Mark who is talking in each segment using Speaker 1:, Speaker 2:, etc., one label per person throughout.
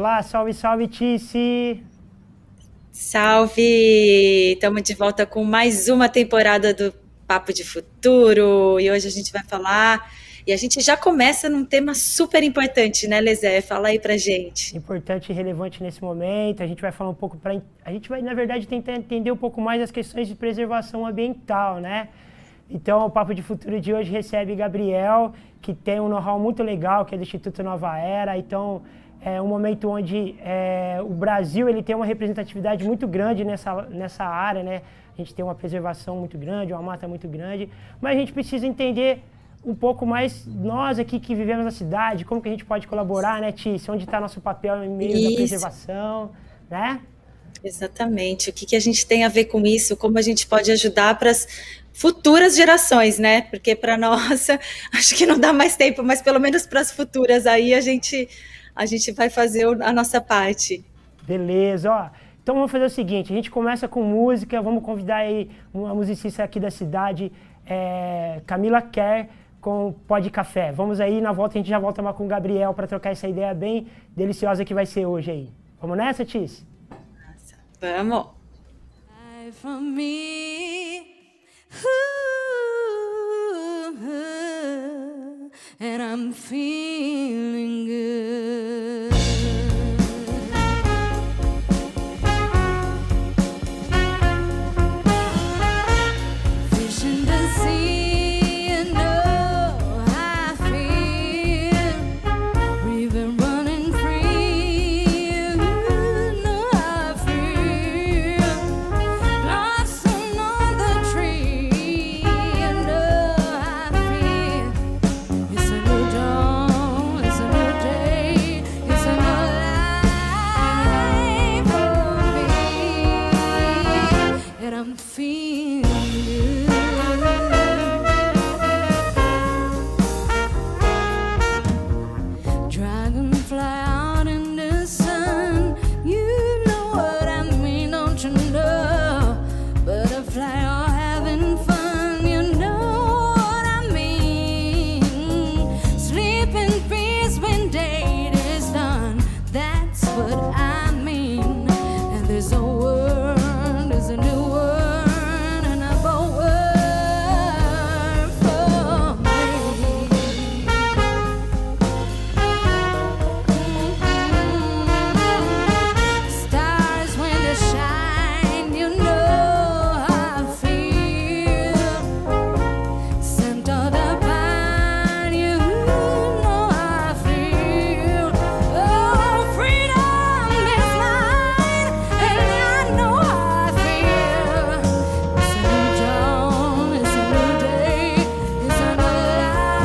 Speaker 1: falar. Salve, salve, Tice!
Speaker 2: Salve! Estamos de volta com mais uma temporada do Papo de Futuro e hoje a gente vai falar e a gente já começa num tema super importante, né, Lezé? Fala aí pra gente.
Speaker 1: Importante e relevante nesse momento. A gente vai falar um pouco para. A gente vai, na verdade, tentar entender um pouco mais as questões de preservação ambiental, né? Então, o Papo de Futuro de hoje recebe Gabriel, que tem um know-how muito legal, que é do Instituto Nova Era. Então, é um momento onde o Brasil ele tem uma representatividade muito grande nessa área, né? A gente tem uma preservação muito grande, uma mata muito grande, mas a gente precisa entender um pouco mais nós aqui que vivemos na cidade, como que a gente pode colaborar, né, Tícia? Onde está nosso papel em meio da
Speaker 2: Isso,
Speaker 1: preservação, né?
Speaker 2: exatamente. O que que a gente tem a ver com isso? Como a gente pode ajudar para as futuras gerações, né? Porque para nossa, acho que não dá mais tempo, mas pelo menos para as futuras aí a gente vai fazer a nossa parte.
Speaker 1: Beleza, ó. Então vamos fazer o seguinte, a gente começa com música, vamos convidar aí uma musicista aqui da cidade, Camila Kerr, com Pó de Café. Vamos aí, na volta a gente já volta mais com o Gabriel para trocar essa ideia bem deliciosa que vai ser hoje aí. Vamos nessa, Tis?
Speaker 2: Vamos.
Speaker 3: For me, and I'm feeling good. Fish in the sea, you know how I feel. River running free, you know how I feel. Blossom on the tree, you know how I feel. It's a new dawn, it's a new day, it's a new life for me, and I'm feeling good. Dragonfly out in the sun, you know what I mean, don't you know? Butterfly all having fun, you know what I mean. Sleeping peace when day is done, that's what I mean. And there's a world, there's a new world, and a bold world for me. Stars when they shine, you know how I feel. Scent of the pine, you know how I feel. Oh, freedom is mine, and I know how I feel. It's a new dawn, it's a new day, it's a new life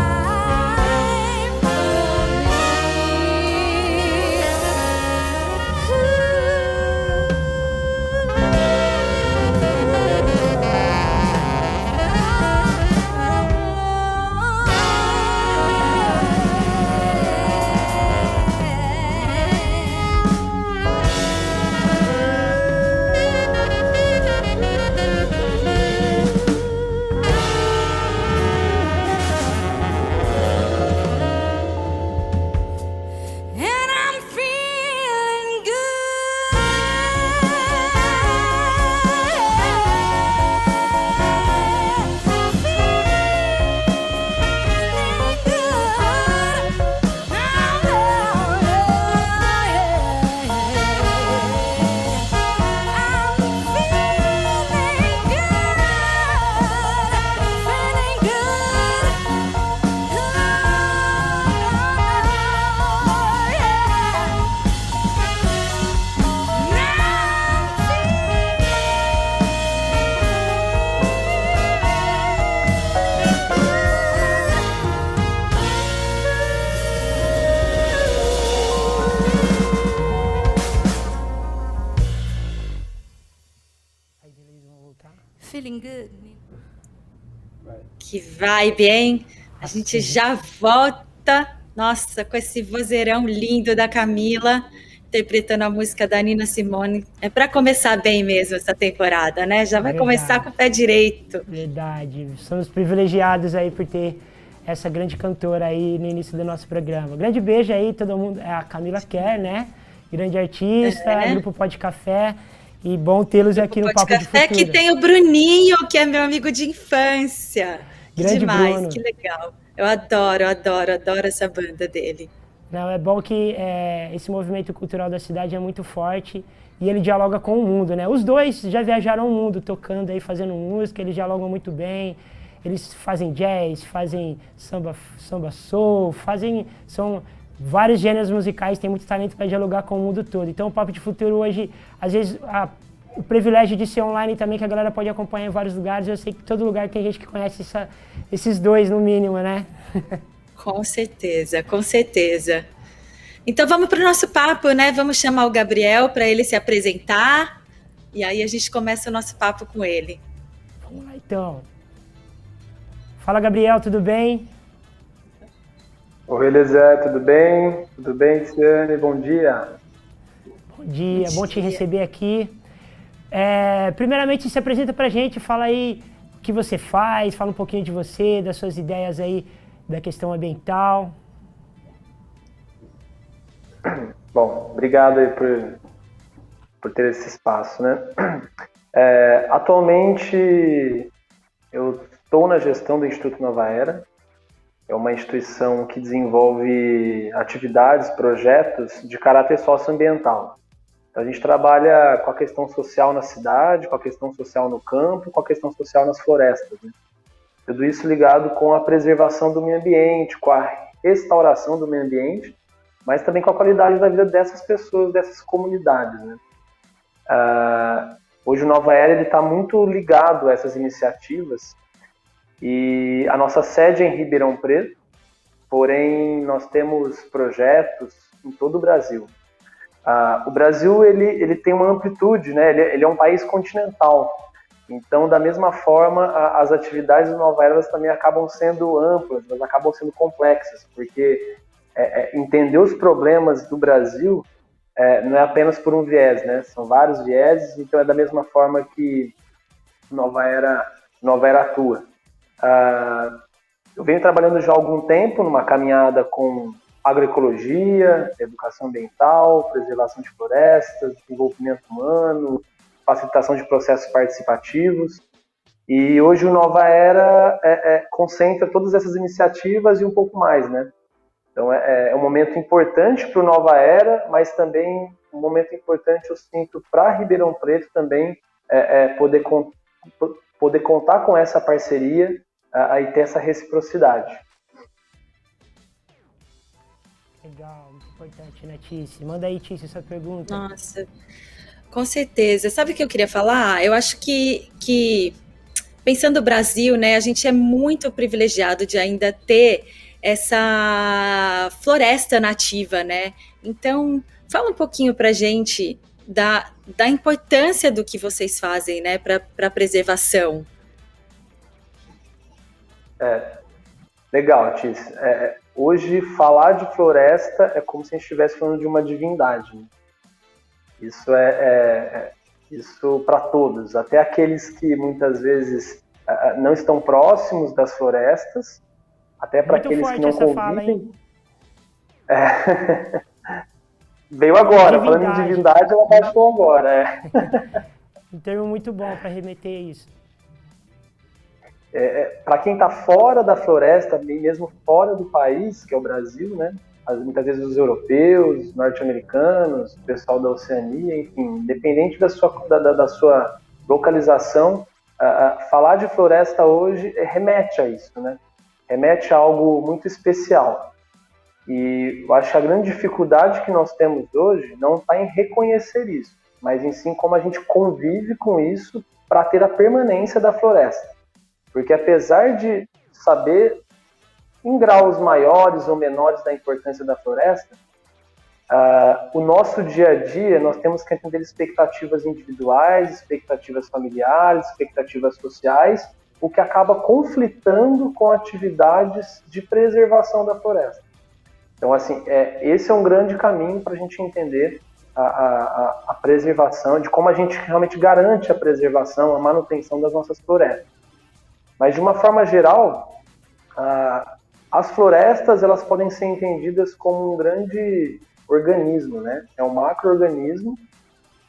Speaker 3: and I'm feeling
Speaker 1: Aí, beleza, vamos voltar.
Speaker 3: feeling good.
Speaker 2: Que vibe, hein? A gente
Speaker 1: Assim,
Speaker 2: já volta, nossa, com esse vozeirão lindo da Camila, interpretando a música da Nina Simone. É para começar bem mesmo essa temporada, né? Já vai começar
Speaker 1: verdade.
Speaker 2: com o pé direito.
Speaker 1: Verdade. Somos privilegiados aí por ter essa grande cantora aí no início do nosso programa. Grande beijo aí, todo mundo. É a Camila Kerr, né? grande artista, Grupo Pó de Café, e bom tê-los aqui no Papo de
Speaker 2: Café,
Speaker 1: Futuro.
Speaker 2: que tem o Bruninho, que é meu amigo de infância.
Speaker 1: Grande
Speaker 2: demais,
Speaker 1: Bruno.
Speaker 2: Que legal. Eu adoro essa banda dele.
Speaker 1: Não, é bom que esse movimento cultural da cidade é muito forte e ele dialoga com o mundo, né? Os dois já viajaram o mundo tocando aí, fazendo música, eles dialogam muito bem. Eles fazem jazz, fazem samba soul, são vários gêneros musicais, tem muito talento para dialogar com o mundo todo. Então o Papo de Futuro hoje, às vezes, o privilégio de ser online também, que a galera pode acompanhar em vários lugares. Eu sei que todo lugar tem gente que conhece esses dois, no mínimo, né?
Speaker 2: Com certeza, com certeza. Então vamos para o nosso papo, né? Vamos chamar o Gabriel para ele se apresentar e aí a gente começa o nosso papo com ele.
Speaker 1: Vamos lá, então. Fala, Gabriel, tudo bem?
Speaker 4: Oi, Elisé, tudo bem? Tudo bem, Tiziane? Bom dia.
Speaker 1: Bom dia, bom te receber aqui. Primeiramente, se apresenta pra gente, fala aí o que você faz, fala um pouquinho de você, das suas ideias aí da questão ambiental.
Speaker 4: Bom, obrigado aí por ter esse espaço, né? Atualmente, eu estou na gestão do Instituto Nova Era. É uma instituição que desenvolve atividades, projetos de caráter socioambiental. Então, a gente trabalha com a questão social na cidade, com a questão social no campo, com a questão social nas florestas, né? Tudo isso ligado com a preservação do meio ambiente, com a restauração do meio ambiente, mas também com a qualidade da vida dessas pessoas, dessas comunidades, né? Hoje o Nova Era está muito ligado a essas iniciativas e a nossa sede é em Ribeirão Preto, porém nós temos projetos em todo o Brasil. O Brasil ele tem uma amplitude, né? Ele é um país continental. Então, da mesma forma, as atividades do Nova Era também acabam sendo amplas, elas acabam sendo complexas, porque entender os problemas do Brasil não é apenas por um viés, né? São vários vieses, então é da mesma forma que Nova Era atua. Eu venho trabalhando já há algum tempo numa caminhada com agroecologia, educação ambiental, preservação de florestas, desenvolvimento humano, facilitação de processos participativos. E hoje o Nova Era concentra todas essas iniciativas e um pouco mais, né? Então é um momento importante para o Nova Era, mas também um momento importante, eu sinto, para Ribeirão Preto também poder contar com essa parceria e ter essa reciprocidade.
Speaker 1: Legal, muito importante, né, Tícia? Manda aí, Tícia, essa pergunta.
Speaker 2: Nossa, com certeza. Sabe o que eu queria falar? Eu acho que pensando no Brasil, né, a gente é muito privilegiado de ainda ter essa floresta nativa, né? Então, fala um pouquinho pra gente da importância do que vocês fazem, né, para a preservação.
Speaker 4: Legal, Tícia. Hoje, falar de floresta é como se a gente estivesse falando de uma divindade, né? Isso para todos, até aqueles que muitas vezes não estão próximos das florestas, até para aqueles que não convivem. Veio agora, divindade. Falando em divindade, ela baixou agora.
Speaker 1: Um termo muito bom para remeter isso.
Speaker 4: Para quem está fora da floresta, mesmo fora do país, que é o Brasil, né? Muitas vezes os europeus, os norte-americanos, o pessoal da Oceania, enfim, independente da sua localização, falar de floresta hoje remete a isso, né? Remete a algo muito especial. E eu acho que a grande dificuldade que nós temos hoje não está em reconhecer isso, mas em sim como a gente convive com isso para ter a permanência da floresta. Porque apesar de saber em graus maiores ou menores da importância da floresta, o nosso dia a dia nós temos que entender expectativas individuais, expectativas familiares, expectativas sociais, o que acaba conflitando com atividades de preservação da floresta. Então, assim, esse é um grande caminho para a gente entender a preservação, de como a gente realmente garante a preservação, a manutenção das nossas florestas. Mas, de uma forma geral, as florestas elas podem ser entendidas como organismo, né? É um macro-organismo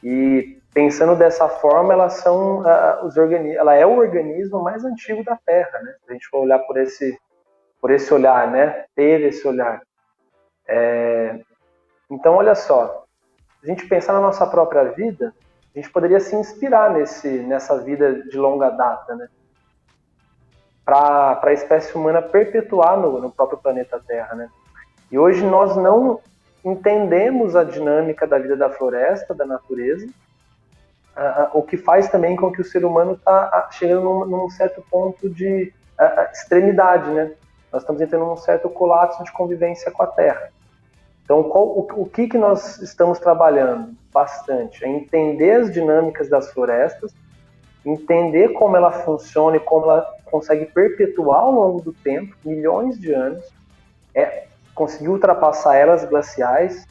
Speaker 4: e pensando dessa forma, ela é o organismo mais antigo da Terra, né? Se a gente for olhar por esse olhar, né? Ter esse olhar. Então, olha só, se a gente pensar na nossa própria vida, a gente poderia se inspirar nessa vida de longa data, né? Para a espécie humana perpetuar no próprio planeta Terra, né? E hoje nós não entendemos a dinâmica da vida da floresta, da natureza, o que faz também com que o ser humano está chegando num certo ponto de extremidade, né? Nós estamos entrando num certo colapso de convivência com a Terra. Então, o que nós estamos trabalhando bastante? É entender as dinâmicas das florestas, entender como ela funciona e como ela consegue perpetuar ao longo do tempo, milhões de anos, conseguir ultrapassar eras glaciais,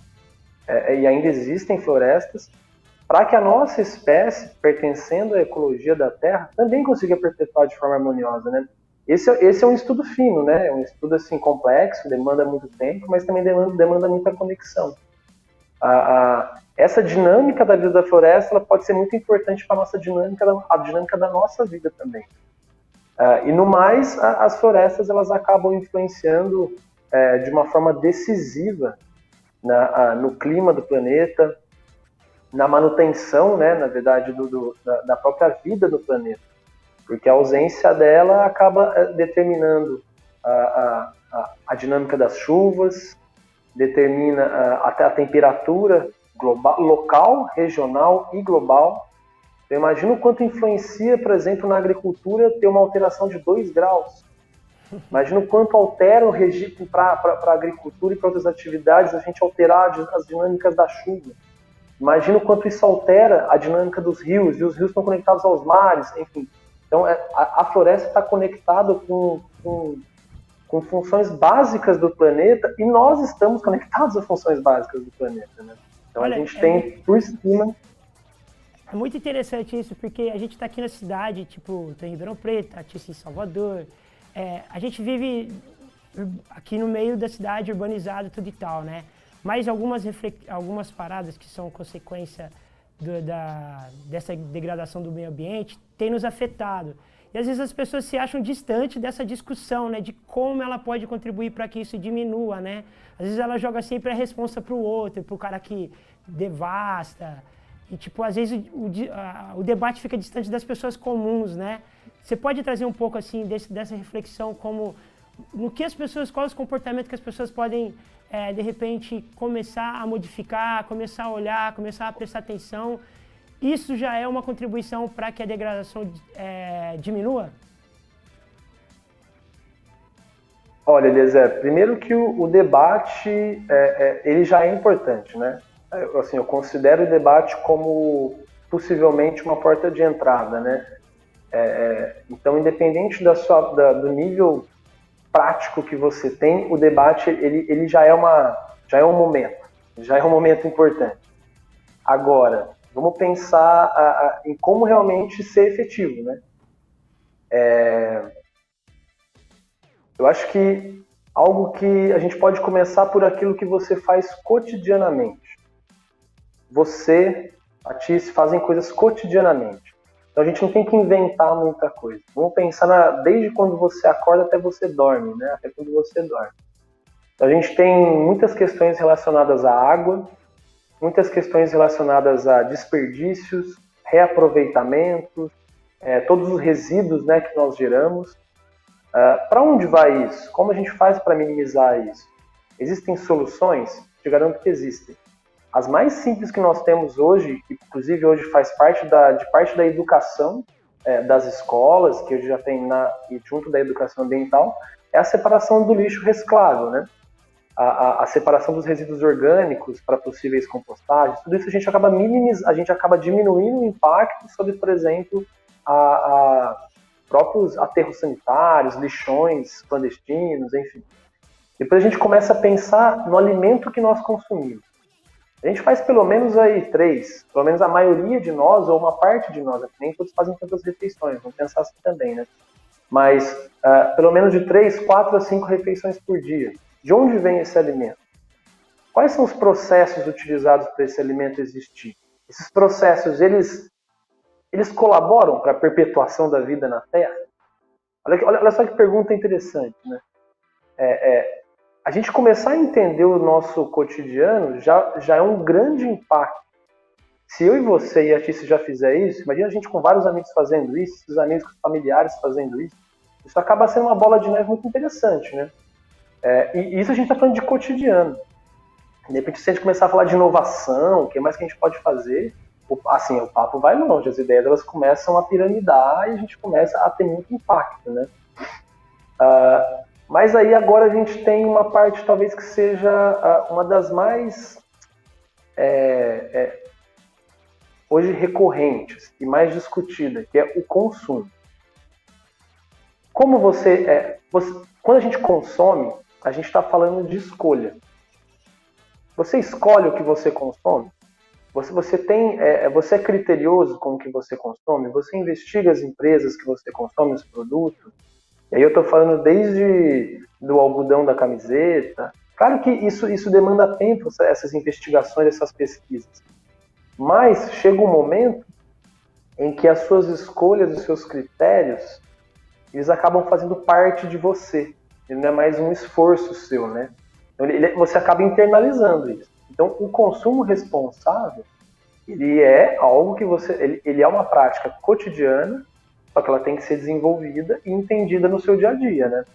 Speaker 4: e ainda existem florestas, para que a nossa espécie, pertencendo à ecologia da Terra, também consiga perpetuar de forma harmoniosa, né? Esse é um estudo fino, né? É um estudo assim, complexo, demanda muito tempo, mas também demanda muita conexão. Essa dinâmica da vida da floresta ela pode ser muito importante para a nossa dinâmica, a dinâmica da nossa vida também. E no mais, as florestas elas acabam influenciando de uma forma decisiva no clima do planeta, na manutenção, né, na verdade, da própria vida do planeta. Porque a ausência dela acaba determinando a dinâmica das chuvas, determina até a temperatura global, local, regional e global. Eu imagino o quanto influencia, por exemplo, na agricultura ter uma alteração de 2 graus. Imagina o quanto altera o regime para a agricultura e para outras atividades, a gente alterar as dinâmicas da chuva. Imagina o quanto isso altera a dinâmica dos rios, e os rios estão conectados aos mares, enfim. Então, a floresta está conectada com funções básicas do planeta e nós estamos conectados a funções básicas do planeta, né? Então, olha, a gente tem por cima...
Speaker 1: É muito interessante isso, porque a gente está aqui na cidade, tipo, tô em Ribeirão Preto, aqui em Salvador. A gente vive aqui no meio da cidade, urbanizado, tudo e tal, né? Mas algumas paradas que são consequência dessa degradação do meio ambiente têm nos afetado. E às vezes as pessoas se acham distantes dessa discussão, né? De como ela pode contribuir para que isso diminua, né? Às vezes ela joga sempre a responsa para o outro, para o cara que devasta. E, tipo, às vezes o debate fica distante das pessoas comuns, né? Você pode trazer um pouco, assim, dessa reflexão como... quais os comportamentos que as pessoas podem, de repente, começar a modificar, começar a olhar, começar a prestar atenção. Isso já é uma contribuição para que a degradação diminua?
Speaker 4: Olha, Eliezer, primeiro que o debate, ele já é importante, né? Assim, eu considero o debate como possivelmente uma porta de entrada, né? Então, independente do nível prático que você tem, o debate ele já é um momento importante. Agora, vamos pensar em como realmente ser efetivo, né? Eu acho que algo que a gente pode começar por aquilo que você faz cotidianamente. Você, a Tice, fazem coisas cotidianamente. Então a gente não tem que inventar muita coisa. Vamos pensar desde quando você acorda até você dorme, né? Até quando você dorme. Então a gente tem muitas questões relacionadas à água, muitas questões relacionadas a desperdícios, reaproveitamentos, todos os resíduos, né, que nós geramos. Para onde vai isso? Como a gente faz para minimizar isso? Existem soluções? Te garanto que existem. As mais simples que nós temos hoje, que inclusive hoje faz parte da educação das escolas, que hoje já tem junto da educação ambiental, é a separação do lixo reciclável, né? A separação dos resíduos orgânicos para possíveis compostagens, tudo isso a gente acaba diminuindo o impacto sobre, por exemplo, próprios aterros sanitários, lixões clandestinos, enfim. Depois a gente começa a pensar no alimento que nós consumimos. A gente faz pelo menos pelo menos a maioria de nós, ou uma parte de nós, nem todos fazem tantas refeições, vamos pensar assim também, né? Mas pelo menos de 3, 4 a 5 refeições por dia. De onde vem esse alimento? quais são os processos utilizados para esse alimento existir? Esses processos, eles colaboram para a perpetuação da vida na Terra? Olha só que pergunta interessante, né? A gente começar a entender o nosso cotidiano já é um grande impacto. Se eu e você e a Tícia já fizer isso, imagina a gente com vários amigos fazendo isso, os amigos familiares fazendo isso, isso acaba sendo uma bola de neve muito interessante, né? E isso a gente está falando de cotidiano. De repente, se a gente começar a falar de inovação, o que mais que a gente pode fazer, assim, o papo vai longe, as ideias elas começam a piramidar e a gente começa a ter muito impacto, né? Mas aí agora a gente tem uma parte talvez que seja uma das mais hoje recorrentes e mais discutida, que é o consumo. Como quando a gente consome, a gente está falando de escolha. Você escolhe o que você consome? Você é criterioso com o que você consome? Você investiga as empresas que você consome, os produtos? E aí eu estou falando desde do algodão da camiseta. Claro que isso demanda tempo, essas investigações, essas pesquisas. Mas chega um momento em que as suas escolhas, os seus critérios, eles acabam fazendo parte de você. Ele não é mais um esforço seu, né? Então, você acaba internalizando isso. Então, o consumo responsável, ele é algo que ele é uma prática cotidiana, só que ela tem que ser desenvolvida e entendida no seu dia a dia, né?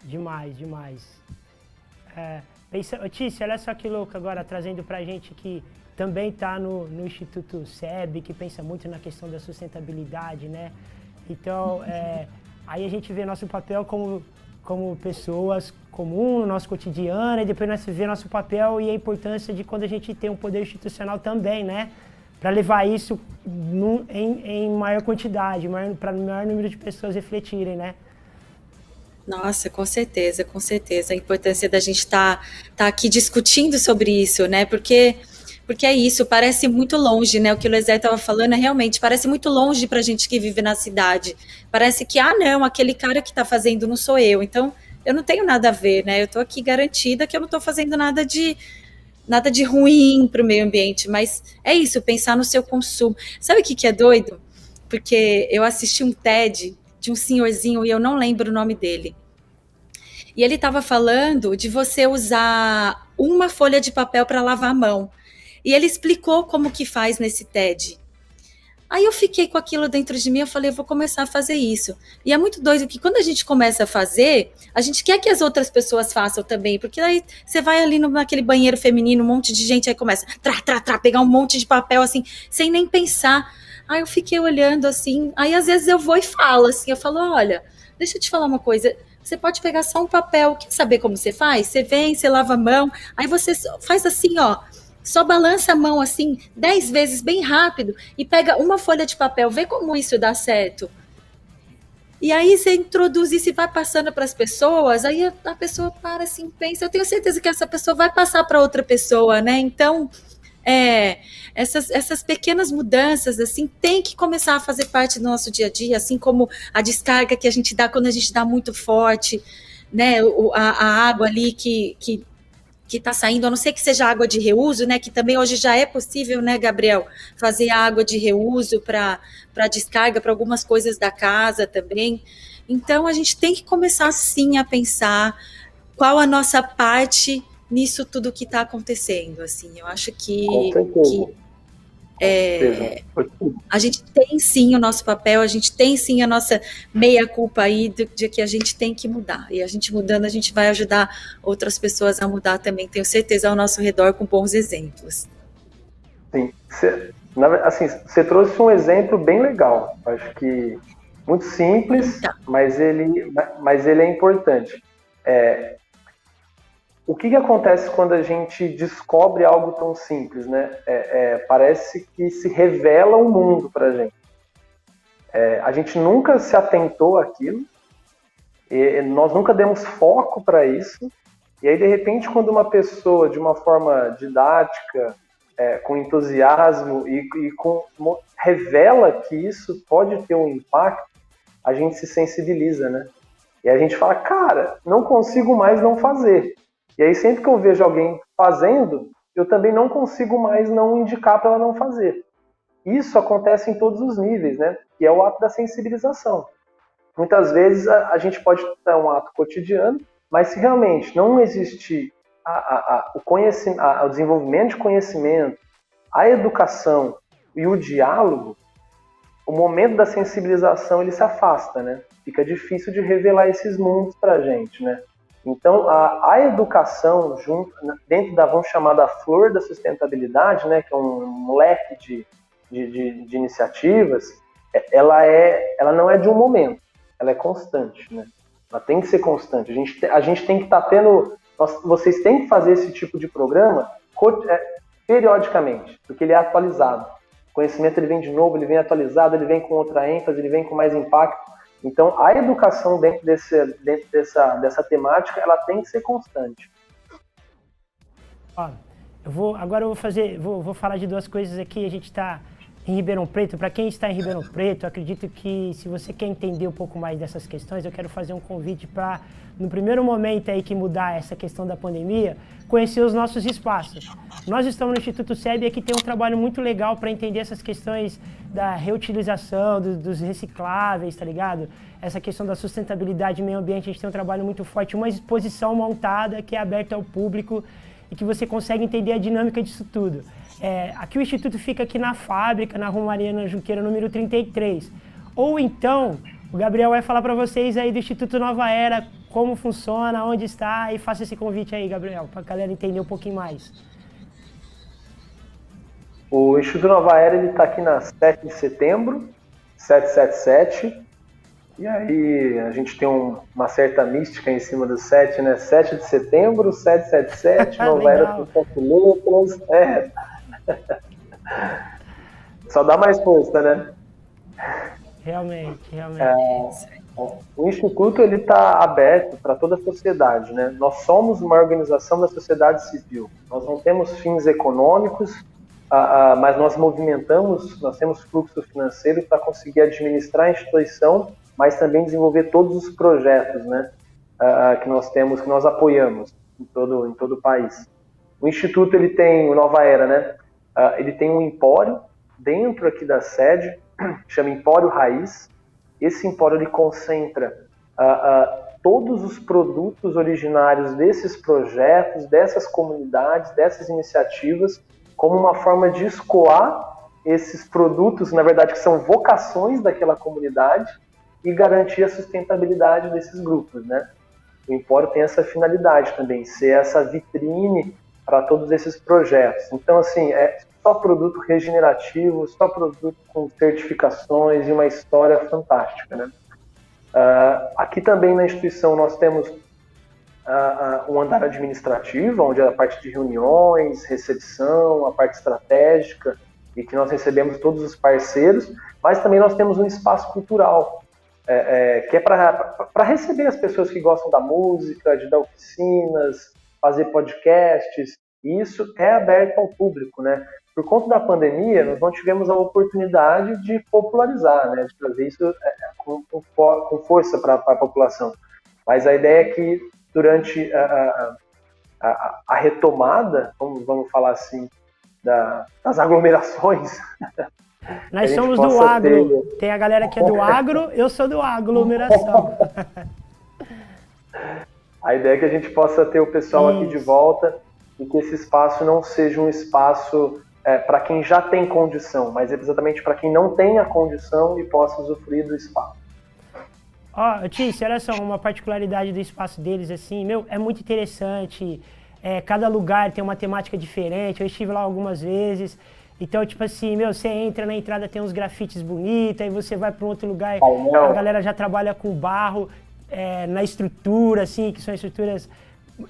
Speaker 1: Demais. Tícia, olha só que louco agora, trazendo pra gente que também está no Instituto SEB, que pensa muito na questão da sustentabilidade, né? Então, aí a gente vê nosso papel como pessoas comuns, no nosso cotidiano, e depois nós vê nosso papel e a importância de quando a gente tem um poder institucional também, né? Para levar isso em maior quantidade, para o maior número de pessoas refletirem, né?
Speaker 2: Nossa, com certeza. A importância da gente tá aqui discutindo sobre isso, né? Porque é isso, parece muito longe, né? O que o Lezé estava falando realmente parece muito longe para a gente que vive na cidade. Parece que, não, aquele cara que está fazendo não sou eu. Então, eu não tenho nada a ver, né? Eu estou aqui garantida que eu não estou fazendo nada de ruim para o meio ambiente. Mas é isso, pensar no seu consumo. Sabe o que é doido? Porque eu assisti um TED de um senhorzinho e eu não lembro o nome dele. E ele estava falando de você usar uma folha de papel para lavar a mão. E ele explicou como que faz nesse TED. Aí eu fiquei com aquilo dentro de mim, eu falei, eu vou começar a fazer isso. E é muito doido que quando a gente começa a fazer, a gente quer que as outras pessoas façam também, porque aí você vai ali naquele banheiro feminino, um monte de gente, aí começa pegar um monte de papel assim, sem nem pensar. Aí eu fiquei olhando assim, aí às vezes eu vou e falo assim, eu falo, olha, deixa eu te falar uma coisa, você pode pegar só um papel, quer saber como você faz? Você vem, você lava a mão, aí você faz assim, ó, só balança a mão assim 10 vezes bem rápido e pega uma folha de papel, vê como isso dá certo. E aí você introduz isso e vai passando para as pessoas, aí a pessoa para assim, pensa, eu tenho certeza que essa pessoa vai passar para outra pessoa, né? Então, essas pequenas mudanças assim tem que começar a fazer parte do nosso dia a dia, assim como a descarga que a gente dá quando a gente dá muito forte, né? A água ali que está saindo, a não ser que seja água de reuso, né, que também hoje já é possível, né, Gabriel, fazer água de reuso para descarga, para algumas coisas da casa também. Então, a gente tem que começar, sim, a pensar qual a nossa parte nisso tudo que está acontecendo, assim. Eu acho que a gente tem sim o nosso papel, a gente tem sim a nossa meia-culpa aí de que a gente tem que mudar. E a gente mudando, a gente vai ajudar outras pessoas a mudar também, tenho certeza, ao nosso redor com bons exemplos.
Speaker 4: Sim. Você trouxe um exemplo bem legal. Acho que muito simples, mas ele é importante. O que acontece quando a gente descobre algo tão simples, né? Parece que se revela um mundo para a gente. A gente nunca se atentou àquilo, nós nunca demos foco para isso, e aí, de repente, quando uma pessoa, de uma forma didática, com entusiasmo revela que isso pode ter um impacto, a gente se sensibiliza, né? E a gente fala, cara, não consigo mais não fazer. E aí sempre que eu vejo alguém fazendo, eu também não consigo mais não indicar para ela não fazer. Isso acontece em todos os níveis, né? Que é o ato da sensibilização. Muitas vezes a gente pode ter um ato cotidiano, mas se realmente não existir o desenvolvimento de conhecimento, a educação e o diálogo, o momento da sensibilização ele se afasta, né? Fica difícil de revelar esses mundos para a gente, né? Então, a educação, dentro da, vamos chamar da flor da sustentabilidade, né, que é um leque de iniciativas, ela não é de um momento, ela é constante, né? Ela tem que ser constante. A gente tem que estar tendo... vocês têm que fazer esse tipo de programa periodicamente, porque ele é atualizado. O conhecimento ele vem de novo, ele vem atualizado, ele vem com outra ênfase, ele vem com mais impacto. Então, a educação dentro dessa temática, ela tem que ser constante.
Speaker 1: Ó, agora eu vou falar de duas coisas aqui. A gente está em Ribeirão Preto. Para quem está em Ribeirão Preto, eu acredito que se você quer entender um pouco mais dessas questões, eu quero fazer um convite para, no primeiro momento aí que mudar essa questão da pandemia, conhecer os nossos espaços. Nós estamos no Instituto SEB e aqui tem um trabalho muito legal para entender essas questões da reutilização, dos recicláveis, tá ligado? Essa questão da sustentabilidade e meio ambiente, a gente tem um trabalho muito forte, uma exposição montada que é aberta ao público e que você consegue entender a dinâmica disso tudo. Aqui o Instituto fica aqui na fábrica, na Rua Mariana Junqueira, número 33. Ou então, o Gabriel vai falar para vocês aí do Instituto Nova Era, como funciona, onde está, e faça esse convite aí, Gabriel, para a galera entender um pouquinho mais.
Speaker 4: O Instituto Nova Era está aqui na 7 de setembro, 777. E aí a gente tem uma certa mística em cima do 7, né? 7 de setembro, 777, Nova Era com 7 letras. Só dá mais força, né?
Speaker 1: Realmente.
Speaker 4: O Instituto está aberto para toda a sociedade, né? Nós somos uma organização da sociedade civil. Nós não temos fins econômicos, mas nós temos fluxo financeiro para conseguir administrar a instituição, mas também desenvolver todos os projetos, né? Que nós temos, que nós apoiamos em todo o país. O Instituto ele tem o Nova Era, né? Ele tem um empório dentro aqui da sede, chama Empório Raiz. Esse empório ele concentra todos os produtos originários desses projetos, dessas comunidades, dessas iniciativas, como uma forma de escoar esses produtos, na verdade, que são vocações daquela comunidade, e garantir a sustentabilidade desses grupos, né? O Empório tem essa finalidade também, ser essa vitrine para todos esses projetos. Então, assim, é só produto regenerativo, só produto com certificações e uma história fantástica, né? Aqui também na instituição nós temos um andar administrativo, onde é a parte de reuniões, recepção, a parte estratégica, e que nós recebemos todos os parceiros, mas também nós temos um espaço cultural, que é para receber as pessoas que gostam da música, de dar oficinas, fazer podcasts, e isso é aberto ao público, né? Por conta da pandemia, nós não tivemos a oportunidade de popularizar, né? De trazer isso com força para a população. Mas a ideia é que durante a retomada, vamos falar assim, das aglomerações...
Speaker 1: Nós somos do agro. Tem a galera que é do agro, eu sou do aglomeração.
Speaker 4: A ideia é que a gente possa ter o pessoal aqui de volta e que esse espaço não seja um espaço para quem já tem condição, mas exatamente para quem não tem a condição e possa usufruir do espaço.
Speaker 1: Tício, olha só, uma particularidade do espaço deles, assim, é muito interessante. Cada lugar tem uma temática diferente. Eu estive lá algumas vezes. Então, tipo assim, você entra na entrada, tem uns grafites bonitos, aí você vai para um outro lugar, a galera já trabalha com barro na estrutura, assim, que são estruturas...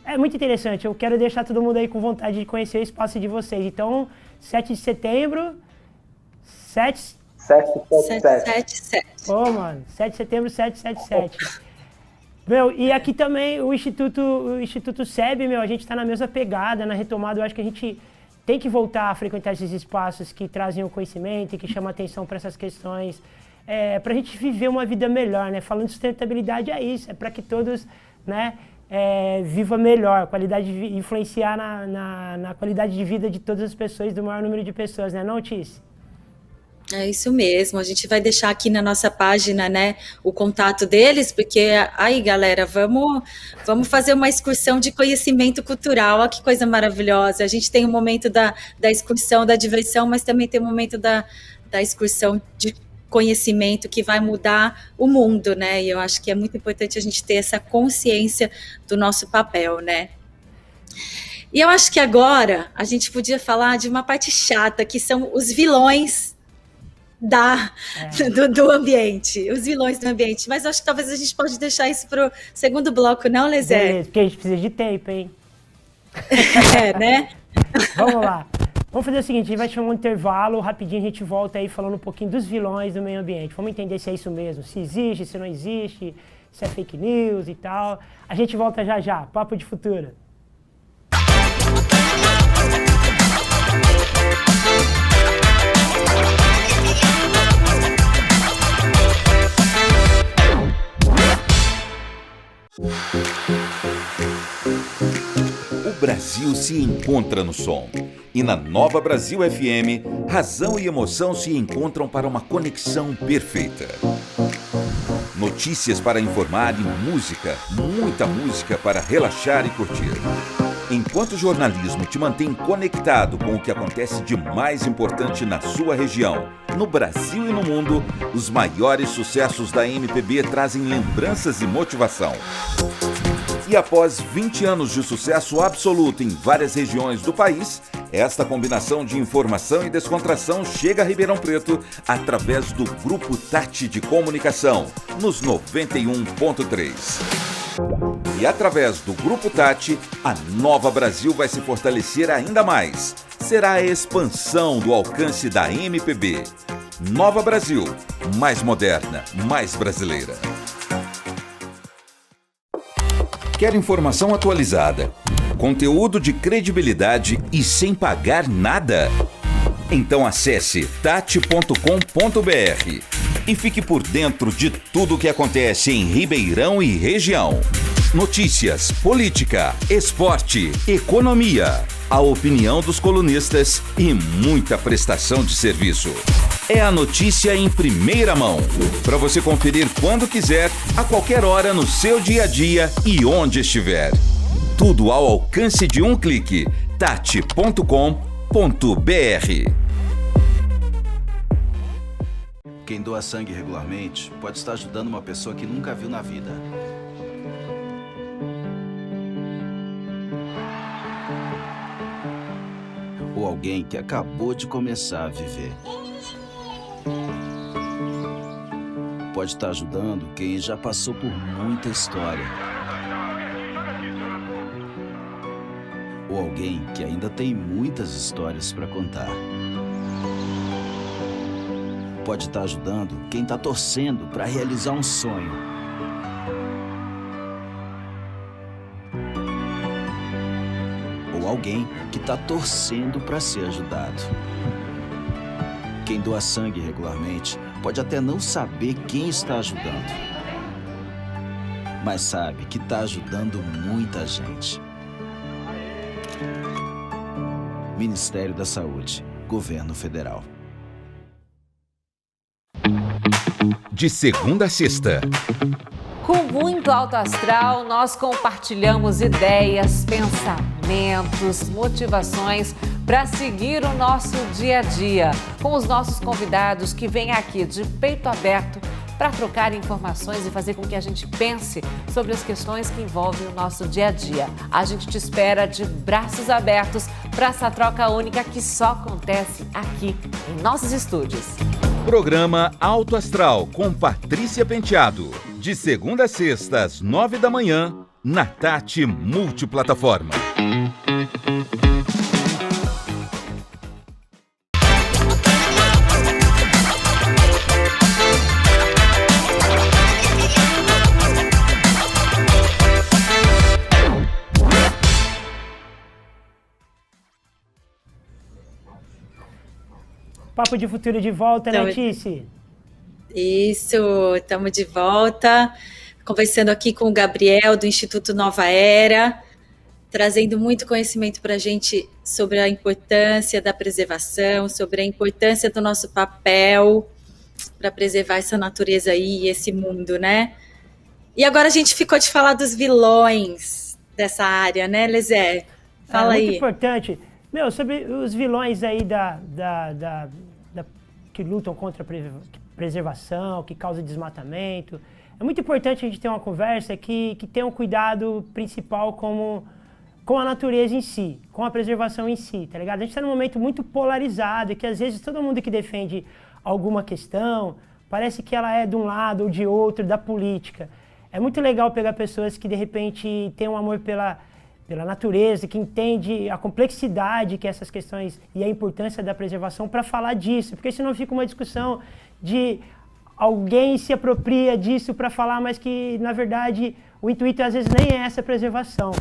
Speaker 1: É muito interessante, eu quero deixar todo mundo aí com vontade de conhecer o espaço de vocês. Então, 7 de setembro,
Speaker 4: 777.
Speaker 1: Ô, mano, 7 de setembro, 777. E aqui também o Instituto SEB, a gente tá na mesma pegada, na retomada. Eu acho que a gente tem que voltar a frequentar esses espaços que trazem o conhecimento e que chamam atenção para essas questões, para a gente viver uma vida melhor, né? Falando de sustentabilidade é isso, é para que todos, né, viva melhor, influenciar na qualidade de vida de todas as pessoas, do maior número de pessoas, né, não, Tice?
Speaker 2: É isso mesmo, a gente vai deixar aqui na nossa página, né, o contato deles, porque aí, galera, vamos fazer uma excursão de conhecimento cultural, olha que coisa maravilhosa. A gente tem o momento da excursão, da diversão, mas também tem o momento da excursão de conhecimento que vai mudar o mundo, né, e eu acho que é muito importante a gente ter essa consciência do nosso papel, né. E eu acho que agora a gente podia falar de uma parte chata, que são os vilões do ambiente, os vilões do ambiente, mas acho que talvez a gente pode deixar isso para o segundo bloco, não, Lezé?
Speaker 1: Beleza, porque a gente precisa de tempo, hein?
Speaker 2: Né?
Speaker 1: Vamos lá. Vamos fazer o seguinte, a gente vai chamar um intervalo, rapidinho a gente volta aí falando um pouquinho dos vilões do meio ambiente. Vamos entender se é isso mesmo, se existe, se não existe, se é fake news e tal. A gente volta já já, Papo de Futuro.
Speaker 5: O Brasil se encontra no som. E na Nova Brasil FM, razão e emoção se encontram para uma conexão perfeita. Notícias para informar e música, muita música para relaxar e curtir. Enquanto o jornalismo te mantém conectado com o que acontece de mais importante na sua região, no Brasil e no mundo, os maiores sucessos da MPB trazem lembranças e motivação. E após 20 anos de sucesso absoluto em várias regiões do país, esta combinação de informação e descontração chega a Ribeirão Preto através do Grupo Tati de Comunicação, nos 91.3. E através do Grupo Tati, a Nova Brasil vai se fortalecer ainda mais. Será a expansão do alcance da MPB. Nova Brasil, mais moderna, mais brasileira. Quer informação atualizada, conteúdo de credibilidade e sem pagar nada? Então acesse tati.com.br e fique por dentro de tudo o que acontece em Ribeirão e região. Notícias, política, esporte, economia, a opinião dos colunistas e muita prestação de serviço. É a notícia em primeira mão, para você conferir quando quiser, a qualquer hora no seu dia a dia e onde estiver. Tudo ao alcance de um clique. tati.com.br.
Speaker 6: Quem doa sangue regularmente pode estar ajudando uma pessoa que nunca viu na vida. Ou alguém que acabou de começar a viver. Pode estar ajudando quem já passou por muita história. Ou alguém que ainda tem muitas histórias para contar. Pode estar ajudando quem está torcendo para realizar um sonho. Ou alguém que está torcendo para ser ajudado. Quem doa sangue regularmente pode até não saber quem está ajudando, mas sabe que está ajudando muita gente. Ministério da Saúde, Governo Federal.
Speaker 5: De segunda a sexta.
Speaker 7: Com muito alto astral, nós compartilhamos ideias, pensamentos, motivações para seguir o nosso dia a dia, com os nossos convidados que vêm aqui de peito aberto para trocar informações e fazer com que a gente pense sobre as questões que envolvem o nosso dia a dia. A gente te espera de braços abertos para essa troca única que só acontece aqui em nossos estúdios.
Speaker 5: Programa Alto Astral com Patrícia Penteado. De segunda a sexta, às 9 da manhã, na Tati Multiplataforma.
Speaker 1: Papo de Futuro de volta, né, Tice?
Speaker 2: Isso, estamos de volta conversando aqui com o Gabriel, do Instituto Nova Era, trazendo muito conhecimento para a gente sobre a importância da preservação, sobre a importância do nosso papel para preservar essa natureza aí e esse mundo, né? E agora a gente ficou de falar dos vilões dessa área, né, Lezé? Fala aí.
Speaker 1: Muito importante. Sobre os vilões aí que lutam contra a preservação, que causa desmatamento. É muito importante a gente ter uma conversa que tenha um cuidado principal com a natureza em si, com a preservação em si, tá ligado? A gente está num momento muito polarizado, que às vezes todo mundo que defende alguma questão, parece que ela é de um lado ou de outro, da política. É muito legal pegar pessoas que de repente têm um amor pela natureza, que entende a complexidade que essas questões e a importância da preservação para falar disso, porque senão fica uma discussão de alguém se apropria disso para falar, mas que na verdade o intuito às vezes nem é essa preservação.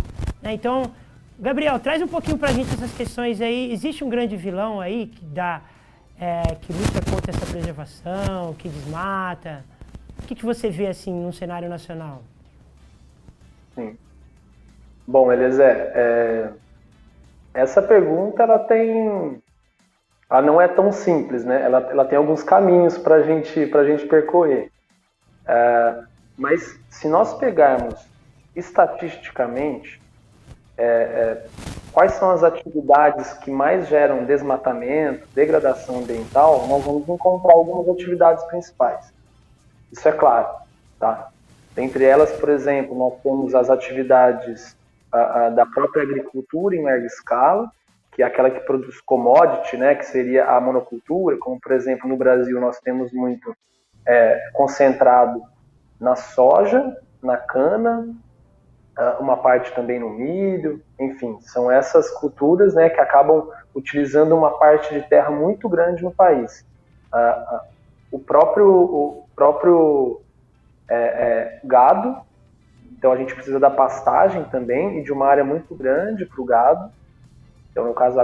Speaker 1: Então, Gabriel, traz um pouquinho para a gente essas questões aí. Existe um grande vilão aí que luta contra essa preservação, que desmata? O que você vê assim no cenário nacional?
Speaker 4: Sim. Bom, Eliezer, essa pergunta ela não é tão simples, né? Ela tem alguns caminhos para a gente percorrer. Mas se nós pegarmos estatisticamente quais são as atividades que mais geram desmatamento, degradação ambiental, nós vamos encontrar algumas atividades principais. Isso é claro, tá? Dentre elas, por exemplo, nós temos as atividades da própria agricultura em larga escala, que é aquela que produz commodity, né, que seria a monocultura, como, por exemplo, no Brasil nós temos muito concentrado na soja, na cana, uma parte também no milho, enfim, são essas culturas, né, que acabam utilizando uma parte de terra muito grande no país. O próprio gado, então a gente precisa da pastagem também e de uma área muito grande para o gado, então no caso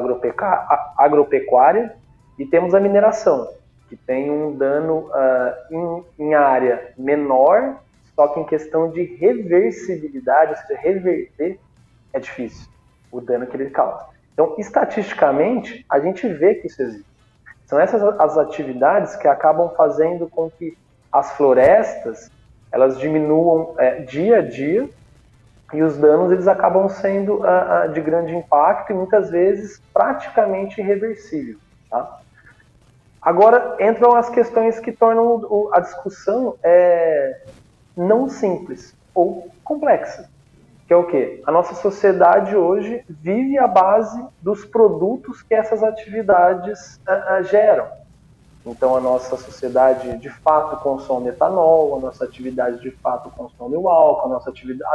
Speaker 4: agropecuária, e temos a mineração, que tem um dano em área menor, só que em questão de reversibilidade, ou seja, reverter, é difícil o dano que ele causa. Então, estatisticamente, a gente vê que isso existe. São essas as atividades que acabam fazendo com que as florestas elas diminuam dia a dia, e os danos eles acabam sendo de grande impacto e muitas vezes praticamente irreversível. Tá? Agora entram as questões que tornam a discussão não simples ou complexa, que é o quê? A nossa sociedade hoje vive à base dos produtos que essas atividades geram. Então a nossa sociedade de fato consome etanol, a nossa atividade de fato consome o álcool, a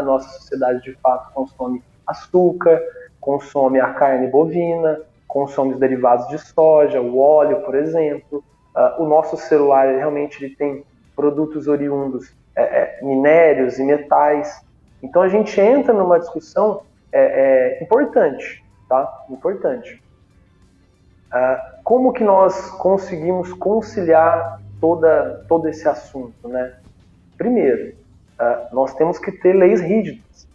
Speaker 4: nossa sociedade de fato consome açúcar, consome a carne bovina, consome os derivados de soja, o óleo, por exemplo. O nosso celular realmente ele tem produtos oriundos, minérios e metais. Então a gente entra numa discussão importante, tá? Importante. Como que nós conseguimos conciliar todo esse assunto, né? Primeiro, nós temos que ter leis rígidas.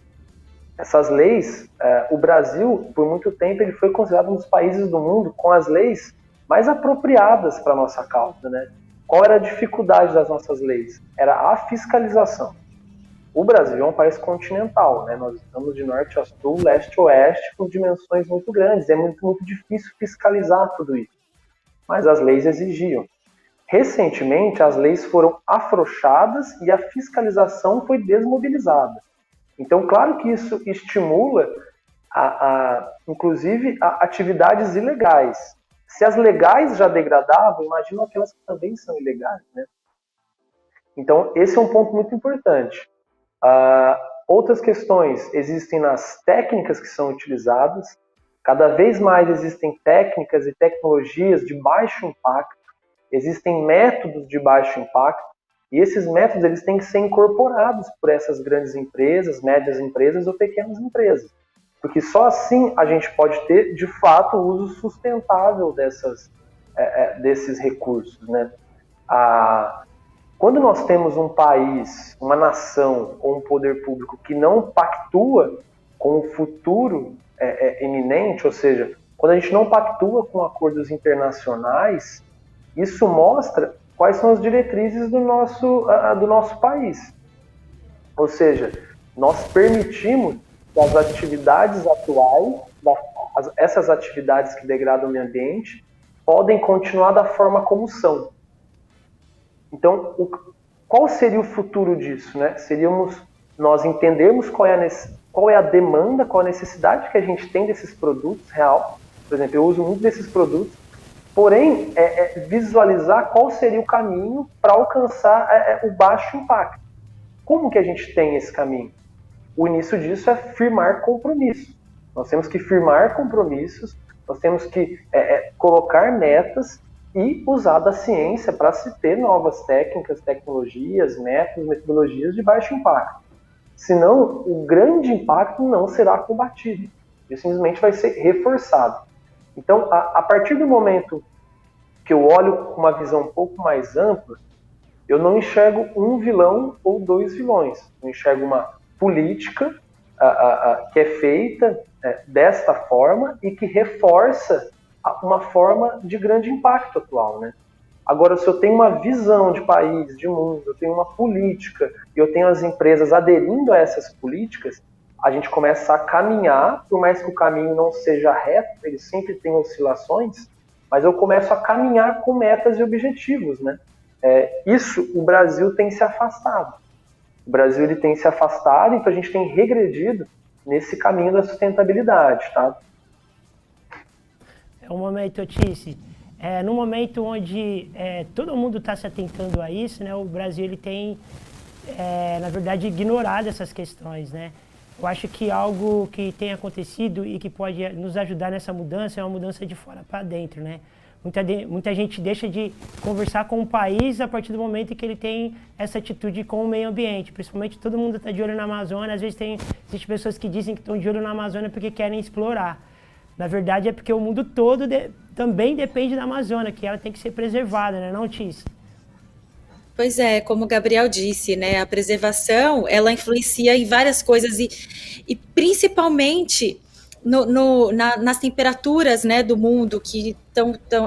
Speaker 4: Essas leis, o Brasil, por muito tempo, ele foi considerado um dos países do mundo com as leis mais apropriadas para a nossa causa, né? Qual era a dificuldade das nossas leis? Era a fiscalização. O Brasil é um país continental, né? Nós estamos de norte a sul, leste a oeste, com dimensões muito grandes. É muito, muito difícil fiscalizar tudo isso. Mas as leis exigiam. Recentemente, as leis foram afrouxadas e a fiscalização foi desmobilizada. Então, claro que isso estimula, inclusive, atividades ilegais. Se as legais já degradavam, imagina aquelas que também são ilegais, né? Então, esse é um ponto muito importante. Outras questões existem nas técnicas que são utilizadas. Cada vez mais existem técnicas e tecnologias de baixo impacto, existem métodos de baixo impacto, e esses métodos eles têm que ser incorporados por essas grandes empresas, médias empresas ou pequenas empresas, porque só assim a gente pode ter, de fato, o uso sustentável desses recursos, né? Quando nós temos um país, uma nação ou um poder público que não pactua com o futuro eminente, ou seja, quando a gente não pactua com acordos internacionais, isso mostra quais são as diretrizes do nosso país. Ou seja, nós permitimos que as atividades atuais, essas atividades que degradam o meio ambiente, podem continuar da forma como são. Então, qual seria o futuro disso, né? Seríamos nós entendermos qual é a demanda, qual a necessidade que a gente tem desses produtos real. Por exemplo, eu uso muito desses produtos, porém, visualizar qual seria o caminho para alcançar o baixo impacto. Como que a gente tem esse caminho? O início disso é firmar compromissos. Nós temos que firmar compromissos, nós temos que colocar metas e usar da ciência para se ter novas técnicas, tecnologias, métodos, metodologias de baixo impacto. Senão, o grande impacto não será combatido. Ele simplesmente vai ser reforçado. Então, a partir do momento que eu olho com uma visão um pouco mais ampla, eu não enxergo um vilão ou dois vilões. Eu enxergo uma política que é feita desta forma e que reforça uma forma de grande impacto atual, né? Agora, se eu tenho uma visão de país, de mundo, eu tenho uma política e eu tenho as empresas aderindo a essas políticas, a gente começa a caminhar, por mais que o caminho não seja reto, ele sempre tem oscilações, mas eu começo a caminhar com metas e objetivos, né? Isso o Brasil tem se afastado. O Brasil ele tem se afastado, então a gente tem regredido nesse caminho da sustentabilidade, tá?
Speaker 1: É um momento, Otice, no momento onde todo mundo está se atentando a isso, né, o Brasil ele tem, na verdade, ignorado essas questões, né? Eu acho que algo que tem acontecido e que pode nos ajudar nessa mudança é uma mudança de fora para dentro, né? Muita gente deixa de conversar com o país a partir do momento em que ele tem essa atitude com o meio ambiente. Principalmente todo mundo está de olho na Amazônia. Às vezes existem pessoas que dizem que estão de olho na Amazônia porque querem explorar. Na verdade é porque o mundo todo também depende da Amazônia, que ela tem que ser preservada, né, não, Tis?
Speaker 2: Pois é, como o Gabriel disse, né, a preservação, ela influencia em várias coisas e principalmente nas temperaturas, né, do mundo, que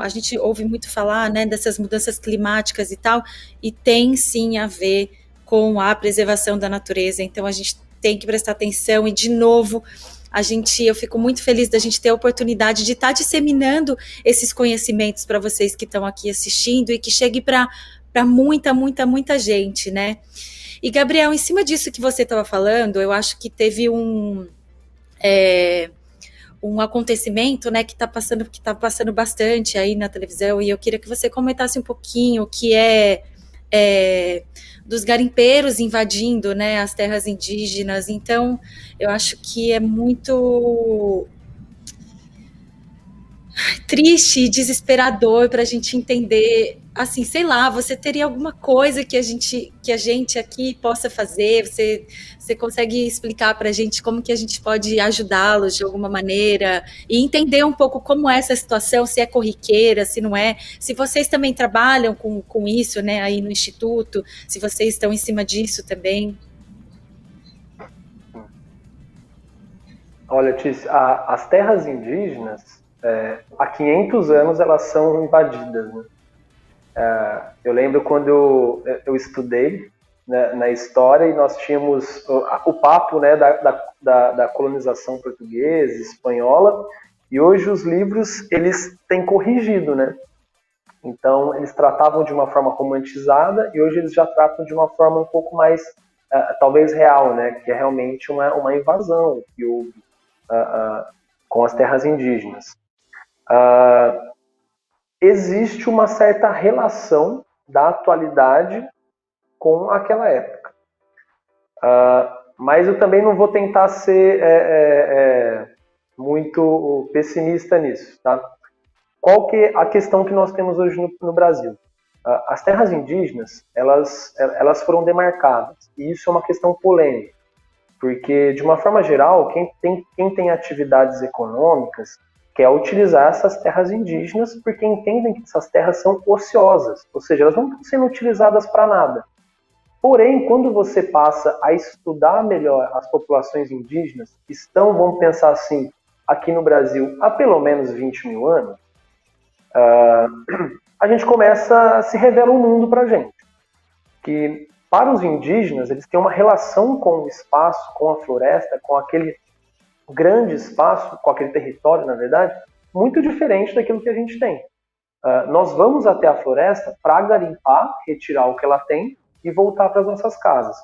Speaker 2: a gente ouve muito falar, né, dessas mudanças climáticas e tal, e tem sim a ver com a preservação da natureza. Então a gente tem que prestar atenção e, de novo, eu fico muito feliz da gente ter a oportunidade de estar disseminando esses conhecimentos para vocês que estão aqui assistindo e que chegue para muita gente, né? E, Gabriel, em cima disso que você estava falando, eu acho que teve um acontecimento, né, que está passando bastante aí na televisão, e eu queria que você comentasse um pouquinho o que dos garimpeiros invadindo, né, as terras indígenas. Então, eu acho que é muito triste e desesperador para a gente entender, assim, sei lá, você teria alguma coisa que a gente aqui possa fazer? Você consegue explicar para a gente como que a gente pode ajudá-los de alguma maneira e entender um pouco como é essa situação, se é corriqueira, se não é, se vocês também trabalham com isso, né, aí no Instituto, se vocês estão em cima disso também?
Speaker 4: Olha, Tis, as terras indígenas, há 500 anos elas são invadidas, né? Eu lembro quando eu estudei, né, na história, e nós tínhamos o papo, né, da colonização portuguesa, espanhola, e hoje os livros eles têm corrigido, né? Então eles tratavam de uma forma romantizada e hoje eles já tratam de uma forma um pouco mais talvez real, né, que é realmente uma invasão que houve com as terras indígenas. Existe uma certa relação da atualidade com aquela época. Mas eu também não vou tentar ser muito pessimista nisso, tá? Qual que é a questão que nós temos hoje no Brasil? As terras indígenas, elas foram demarcadas, e isso é uma questão polêmica, porque, de uma forma geral, quem tem atividades econômicas que é utilizar essas terras indígenas porque entendem que essas terras são ociosas, ou seja, elas não estão sendo utilizadas para nada. Porém, quando você passa a estudar melhor as populações indígenas, que estão, vamos pensar assim, aqui no Brasil há pelo menos 20 mil anos, a gente começa a se revela um mundo para a gente. Que para os indígenas, eles têm uma relação com o espaço, com a floresta, com aquele grande espaço, com aquele território, na verdade, muito diferente daquilo que a gente tem. Nós vamos até a floresta para garimpar, retirar o que ela tem e voltar para as nossas casas.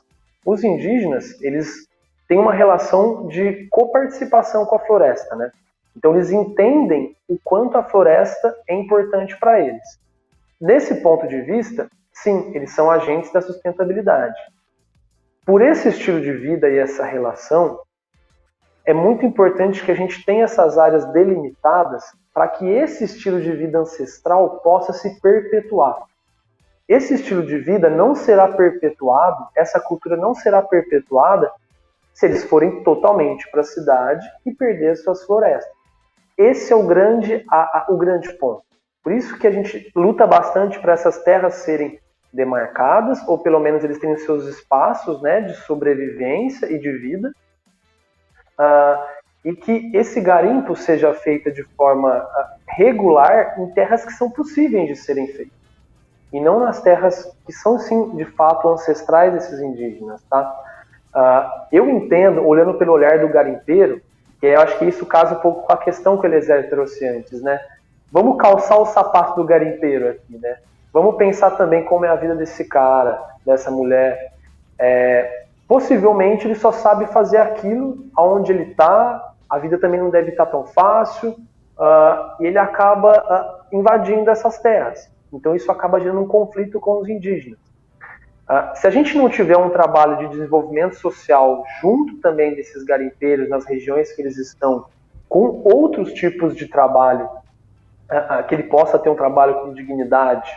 Speaker 4: Os indígenas, eles têm uma relação de coparticipação com a floresta, né? Então eles entendem o quanto a floresta é importante para eles. Nesse ponto de vista, sim, eles são agentes da sustentabilidade. Por esse estilo de vida e essa relação, é muito importante que a gente tenha essas áreas delimitadas para que esse estilo de vida ancestral possa se perpetuar. Esse estilo de vida não será perpetuado, essa cultura não será perpetuada se eles forem totalmente para a cidade e perder as suas florestas. Esse é o grande ponto. Por isso que a gente luta bastante para essas terras serem demarcadas, ou pelo menos eles têm os seus espaços, né, de sobrevivência e de vida, e que esse garimpo seja feito de forma regular em terras que são possíveis de serem feitas. E não nas terras que são, sim, de fato, ancestrais desses indígenas, tá? Eu entendo, olhando pelo olhar do garimpeiro, que eu acho que isso casa um pouco com a questão que o Eliezer trouxe antes, né? Vamos calçar o sapato do garimpeiro aqui, né? Vamos pensar também como é a vida desse cara, dessa mulher. Possivelmente ele só sabe fazer aquilo aonde ele está, a vida também não deve estar tão fácil, e ele acaba invadindo essas terras. Então isso acaba gerando um conflito com os indígenas. Se a gente não tiver um trabalho de desenvolvimento social junto também desses garimpeiros nas regiões que eles estão, com outros tipos de trabalho, que ele possa ter um trabalho com dignidade,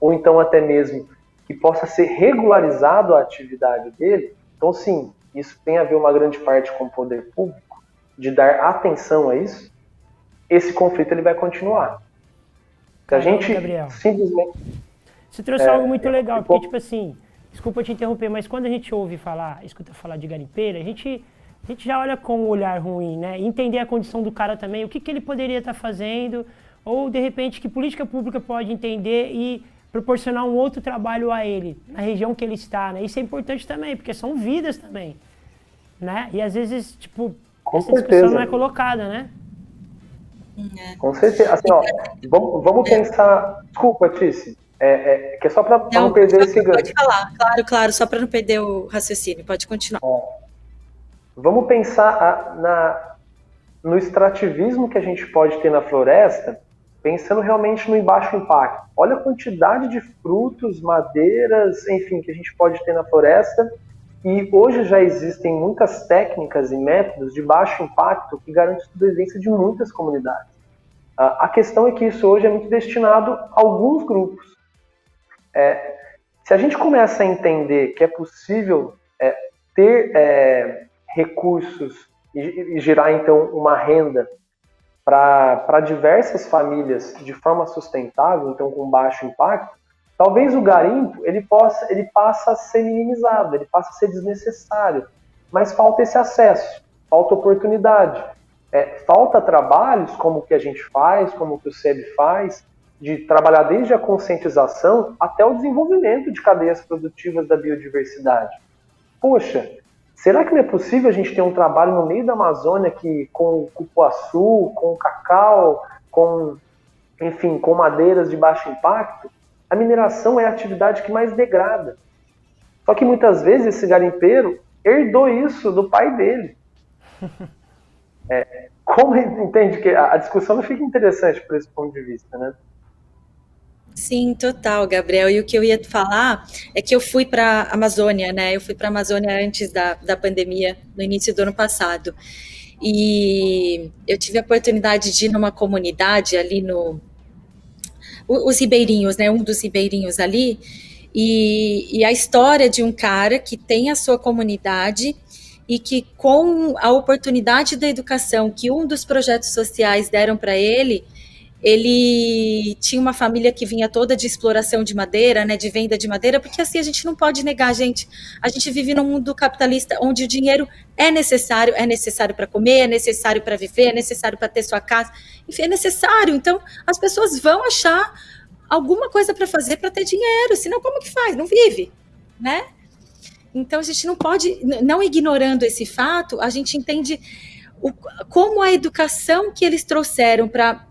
Speaker 4: ou então até mesmo que possa ser regularizado a atividade dele, então sim, isso tem a ver uma grande parte com o poder público, de dar atenção a isso, esse conflito ele vai continuar. Se a gente
Speaker 1: Gabriel,
Speaker 4: simplesmente...
Speaker 1: você trouxe algo muito legal, porque tipo assim, desculpa te interromper, mas quando a gente escuta falar de garimpeiro, a gente já olha com um olhar ruim, né? Entender a condição do cara também, o que ele poderia estar fazendo, ou de repente que política pública pode entender e proporcionar um outro trabalho a ele, na região que ele está, né? Isso é importante também, porque são vidas também, né? E às vezes, tipo, essa discussão não é colocada, né?
Speaker 4: Com certeza. Assim, ó, vamos pensar... Desculpa, Tice. Que é só para não perder esse gancho.
Speaker 2: Pode falar, claro, só para não perder o raciocínio. Pode continuar.
Speaker 4: Vamos pensar no extrativismo que a gente pode ter na floresta, pensando realmente no baixo impacto. Olha a quantidade de frutos, madeiras, enfim, que a gente pode ter na floresta. E hoje já existem muitas técnicas e métodos de baixo impacto que garantem a sobrevivência de muitas comunidades. A questão é que isso hoje é muito destinado a alguns grupos. Se a gente começa a entender que é possível ter recursos e gerar, então, uma renda para diversas famílias de forma sustentável, então com baixo impacto, talvez o garimpo ele passa a ser minimizado, ele passa a ser desnecessário, mas falta esse acesso, falta oportunidade, falta trabalhos como o que a gente faz, como o que o SEB faz, de trabalhar desde a conscientização até o desenvolvimento de cadeias produtivas da biodiversidade. Poxa, será que não é possível a gente ter um trabalho no meio da Amazônia que, com o cupuaçu, com o cacau, com madeiras de baixo impacto? A mineração é a atividade que mais degrada. Só que muitas vezes esse garimpeiro herdou isso do pai dele. Como entende que a discussão não fica interessante por esse ponto de vista, né?
Speaker 2: Sim, total, Gabriel. E o que eu ia falar é que eu fui para a Amazônia, né? Eu fui para a Amazônia antes da pandemia, no início do ano passado. E eu tive a oportunidade de ir numa comunidade ali os ribeirinhos, né? Um dos ribeirinhos ali. E a história de um cara que tem a sua comunidade e que com a oportunidade da educação que um dos projetos sociais deram para ele tinha uma família que vinha toda de exploração de madeira, né, de venda de madeira, porque assim a gente não pode negar, gente, a gente vive num mundo capitalista onde o dinheiro é necessário para comer, é necessário para viver, é necessário para ter sua casa, enfim, é necessário, então as pessoas vão achar alguma coisa para fazer para ter dinheiro, senão como que faz? Não vive, né? Então a gente não pode, não ignorando esse fato, a gente entende como a educação que eles trouxeram para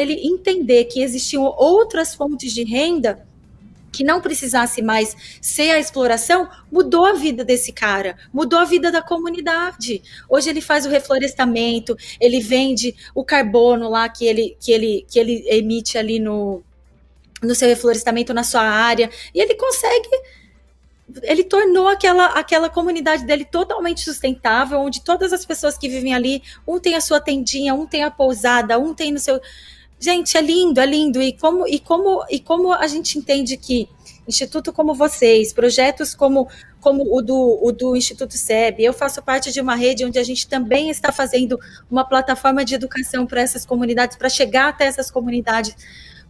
Speaker 2: ele entender que existiam outras fontes de renda que não precisasse mais ser a exploração, mudou a vida desse cara, mudou a vida da comunidade. Hoje ele faz o reflorestamento, ele vende o carbono lá que ele emite ali no seu reflorestamento na sua área, e ele tornou aquela comunidade dele totalmente sustentável, onde todas as pessoas que vivem ali, um tem a sua tendinha, um tem a pousada, um tem no seu... Gente, é lindo, é lindo. E como a gente entende que instituto como vocês, projetos como o do Instituto SEB, eu faço parte de uma rede onde a gente também está fazendo uma plataforma de educação para essas comunidades, para chegar até essas comunidades.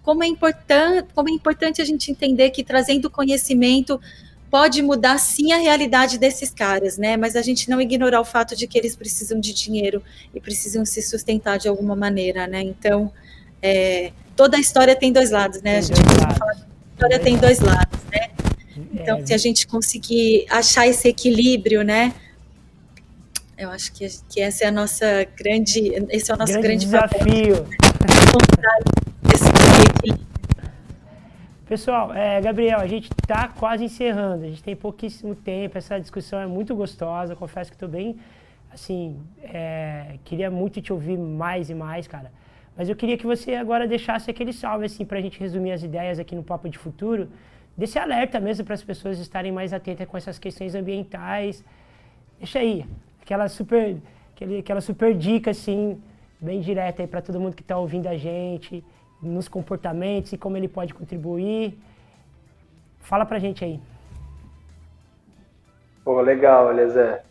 Speaker 2: Como é importante a gente entender que trazendo conhecimento pode mudar sim a realidade desses caras, né? Mas a gente não ignorar o fato de que eles precisam de dinheiro e precisam se sustentar de alguma maneira, né? Então, toda a história tem dois lados, né? A gente costuma falar que a história tem dois lados, né? Então, se a gente conseguir achar esse equilíbrio, né? Eu acho que esse é o nosso grande
Speaker 1: desafio.
Speaker 2: Esse equilíbrio.
Speaker 1: Pessoal, Gabriel, a gente está quase encerrando, a gente tem pouquíssimo tempo, essa discussão é muito gostosa, eu confesso que estou bem, assim, queria muito te ouvir mais e mais, cara, mas eu queria que você agora deixasse aquele salve, assim, para a gente resumir as ideias aqui no Papo de Futuro, desse alerta mesmo para as pessoas estarem mais atentas com essas questões ambientais, deixa aí, aquela super dica, assim, bem direta aí para todo mundo que está ouvindo a gente, nos comportamentos e como ele pode contribuir. Fala pra gente aí.
Speaker 4: Pô, legal, Eliezer.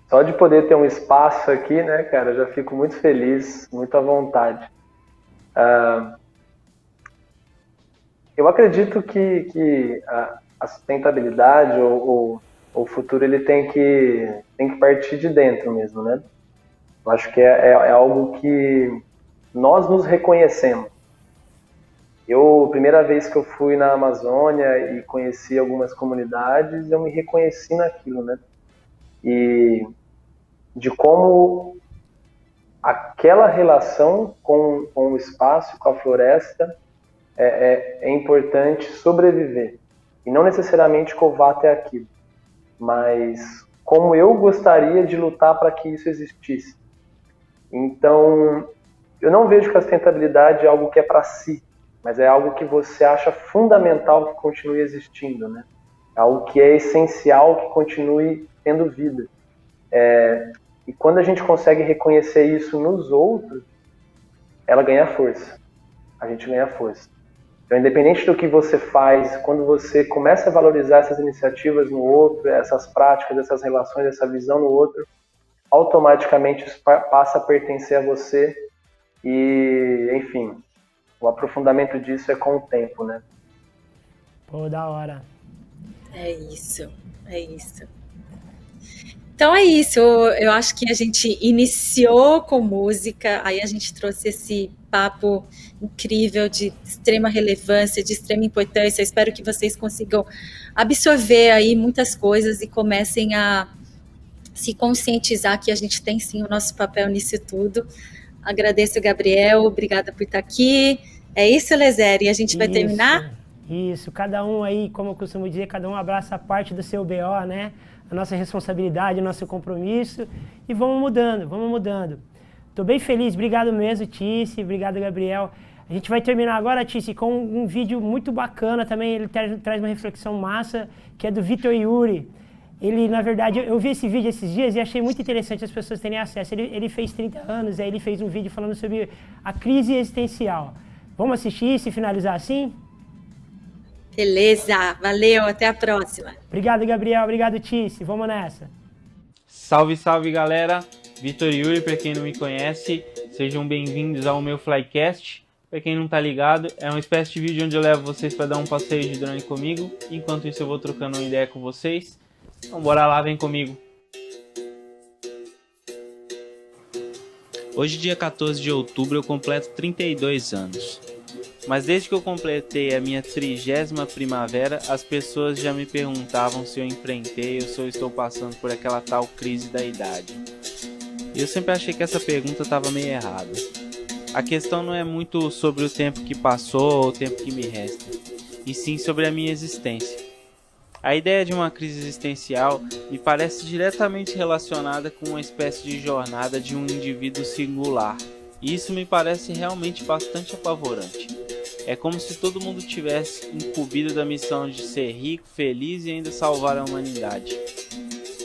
Speaker 4: Só de poder ter um espaço aqui, né, cara, eu já fico muito feliz, muito à vontade. Eu acredito que a sustentabilidade ou o futuro ele tem que partir de dentro mesmo, né? Eu acho que é algo que nós nos reconhecemos. Primeira vez que eu fui na Amazônia e conheci algumas comunidades, eu me reconheci naquilo, né? E de como aquela relação com o espaço, com a floresta, é importante sobreviver. E não necessariamente covar até aquilo, mas como eu gostaria de lutar para que isso existisse. Então, eu não vejo que a sustentabilidade é algo que é para si, mas é algo que você acha fundamental que continue existindo, né? É algo que é essencial que continue tendo vida. E quando a gente consegue reconhecer isso nos outros, ela ganha força. A gente ganha força. Então, independente do que você faz, quando você começa a valorizar essas iniciativas no outro, essas práticas, essas relações, essa visão no outro, automaticamente isso passa a pertencer a você. E, enfim, o aprofundamento disso é com o tempo, né?
Speaker 1: Pô, da hora.
Speaker 2: É isso. Então é isso, eu acho que a gente iniciou com música, aí a gente trouxe esse papo incrível de extrema relevância, de extrema importância. Eu espero que vocês consigam absorver aí muitas coisas e comecem a se conscientizar que a gente tem sim o nosso papel nisso tudo. Agradeço, Gabriel, obrigada por estar aqui. É isso, Eliezer, e a gente vai terminar?
Speaker 1: Isso, cada um aí, como eu costumo dizer, cada um abraça a parte do seu BO, né? A nossa responsabilidade, o nosso compromisso, e vamos mudando. Estou bem feliz, obrigado mesmo, Tice, obrigado, Gabriel. A gente vai terminar agora, Tice, com um vídeo muito bacana também, ele traz uma reflexão massa, que é do Vitor Yuri. Ele, na verdade, eu vi esse vídeo esses dias e achei muito interessante as pessoas terem acesso. Ele fez 30 anos, aí ele fez um vídeo falando sobre a crise existencial. Vamos assistir e se finalizar assim?
Speaker 2: Beleza, valeu, até a próxima.
Speaker 1: Obrigado, Gabriel. Obrigado, Tice. Vamos nessa.
Speaker 8: Salve, salve, galera. Vitor Yuri, para quem não me conhece, sejam bem-vindos ao meu Flycast. Para quem não tá ligado, é uma espécie de vídeo onde eu levo vocês para dar um passeio de drone comigo. Enquanto isso eu vou trocando uma ideia com vocês. Então bora lá, vem comigo. Hoje, dia 14 de outubro, eu completo 32 anos. Mas desde que eu completei a minha 30ª primavera, as pessoas já me perguntavam se eu enfrentei ou se eu estou passando por aquela tal crise da idade. E eu sempre achei que essa pergunta estava meio errada. A questão não é muito sobre o tempo que passou ou o tempo que me resta, e sim sobre a minha existência. A ideia de uma crise existencial me parece diretamente relacionada com uma espécie de jornada de um indivíduo singular, e isso me parece realmente bastante apavorante. É como se todo mundo tivesse incumbido da missão de ser rico, feliz e ainda salvar a humanidade.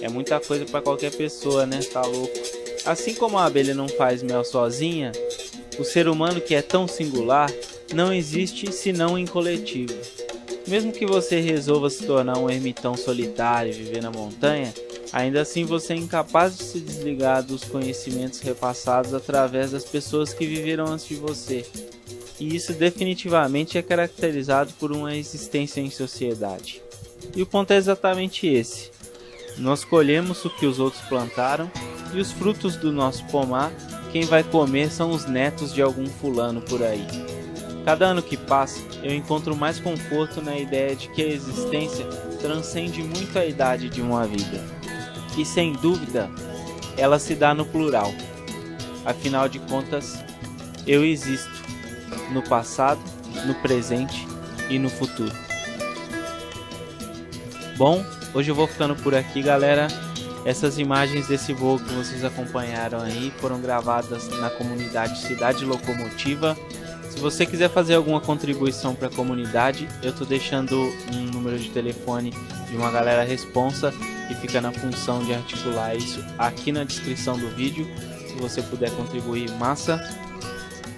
Speaker 8: É muita coisa para qualquer pessoa, né? Tá louco. Assim como a abelha não faz mel sozinha, o ser humano, que é tão singular, não existe senão em coletivo. Mesmo que você resolva se tornar um ermitão solitário e viver na montanha, ainda assim você é incapaz de se desligar dos conhecimentos repassados através das pessoas que viveram antes de você. E isso definitivamente é caracterizado por uma existência em sociedade. E o ponto é exatamente esse. Nós colhemos o que os outros plantaram, e os frutos do nosso pomar, quem vai comer são os netos de algum fulano por aí. Cada ano que passa, eu encontro mais conforto na ideia de que a existência transcende muito a idade de uma vida. E sem dúvida, ela se dá no plural. Afinal de contas, eu existo. No passado, no presente e no futuro. Bom, hoje eu vou ficando por aqui, galera. Essas imagens desse voo que vocês acompanharam aí foram gravadas na comunidade Cidade Locomotiva. Se você quiser fazer alguma contribuição para a comunidade, eu estou deixando um número de telefone de uma galera responsa que fica na função de articular isso aqui na descrição do vídeo. Se você puder contribuir, massa.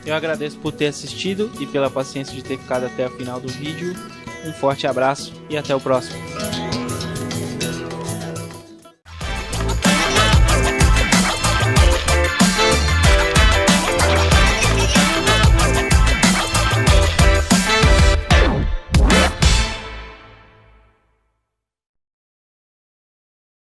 Speaker 8: Eu agradeço por ter assistido e pela paciência de ter ficado até o final do vídeo. Um forte abraço e até o próximo.